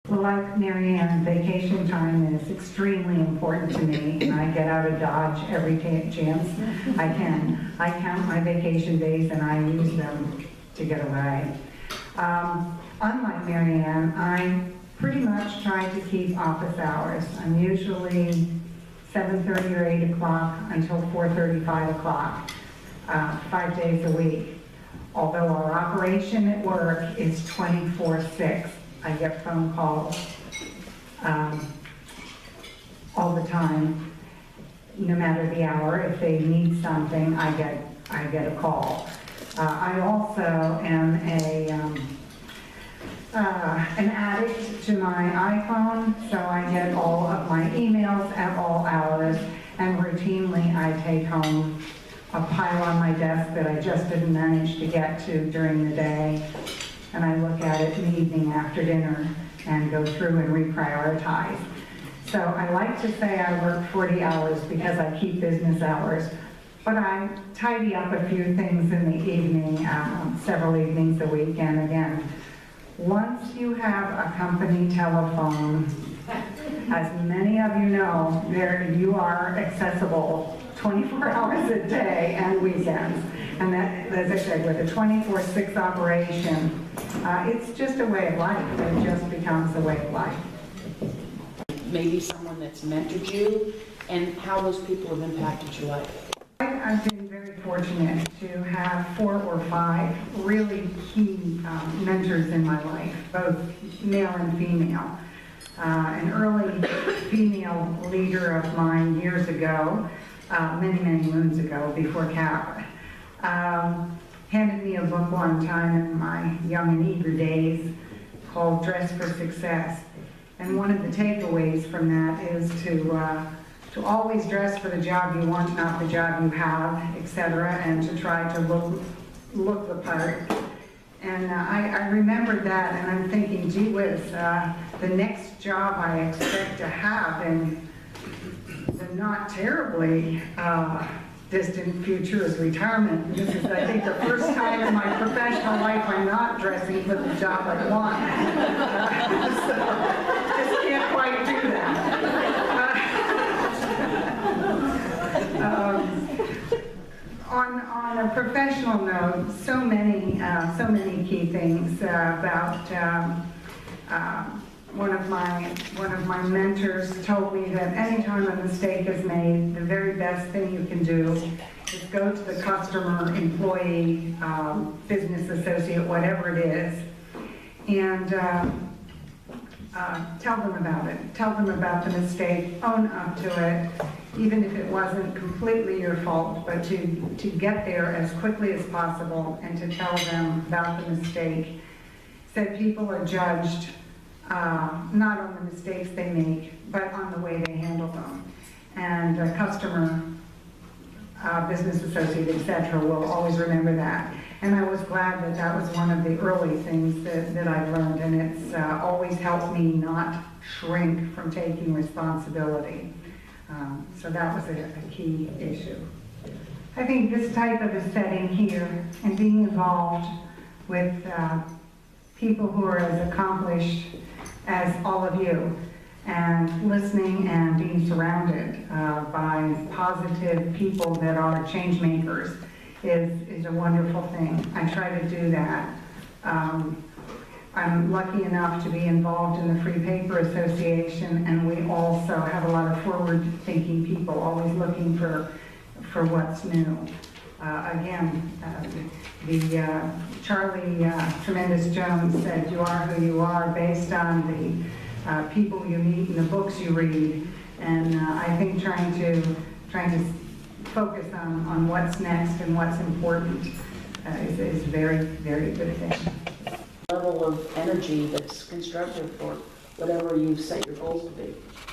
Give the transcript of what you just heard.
Well, like Mary Ann, vacation time is extremely important to me, and I get out of Dodge every chance I can. I count my vacation days and I use them to get away. Unlike Mary Ann, I pretty much try to keep office hours. I'm usually 7:30 or 8 o'clock until 4:30, 5 o'clock, 5 days a week. Although our operation at work is 24/6. I get phone calls all the time, no matter the hour. If they need something, I get a call. I also am an addict to my iPhone, so I get all of my emails at all hours, and routinely I take home a pile on my desk that I just didn't manage to get to during the day, and I look at it in the evening after dinner and go through and reprioritize. So I like to say I work 40 hours because I keep business hours, but I tidy up a few things in the evening, several evenings a week. And again, once you have a company telephone, as many of you know, you are accessible 24 hours a day and weekends. And that, as I said, with a 24/6 operation, it's just a way of life. It just becomes a way of life. Maybe someone that's mentored you, and how those people have impacted your life. I've been very fortunate to have 4 or 5 really key mentors in my life, both male and female. An early female leader of mine years ago, many moons ago, before CAP, handed me a book one time in my young and eager days called Dress for Success. And one of the takeaways from that is to always dress for the job you want, not the job you have, etc., and to try to look the part. And I remembered that, and I'm thinking, gee whiz, the next job I expect to have in the not terribly distant future is retirement. This is, I think, the first time in my professional life I'm not dressing for the job I want. So, just can't quite do that. On a professional note, so many key things about one of my mentors told me that anytime a mistake is made, the very best thing you can do is go to the customer, employee, business associate, whatever it is, and tell them about it. Tell them about the mistake, own up to it, even if it wasn't completely your fault, but to get there as quickly as possible and to tell them about the mistake. Said people are judged not on the mistakes they make, but on the way they handle them. And a customer, business associate, etc., will always remember that. And I was glad that that was one of the early things that I've learned, and it's always helped me not shrink from taking responsibility. So that was a key issue. I think this type of a setting here and being involved with people who are as accomplished as all of you, and listening and being surrounded by positive people that are change makers is a wonderful thing. I try to do that. I'm lucky enough to be involved in the Free Paper Association, and we also have a lot of forward-thinking people, always looking for what's new. Again, Charlie Tremendous Jones said, "You are who you are based on the people you meet and the books you read." And I think trying to focus on what's next and what's important is a very, very good thing. Level of energy that's constructive for whatever you set your goals to be.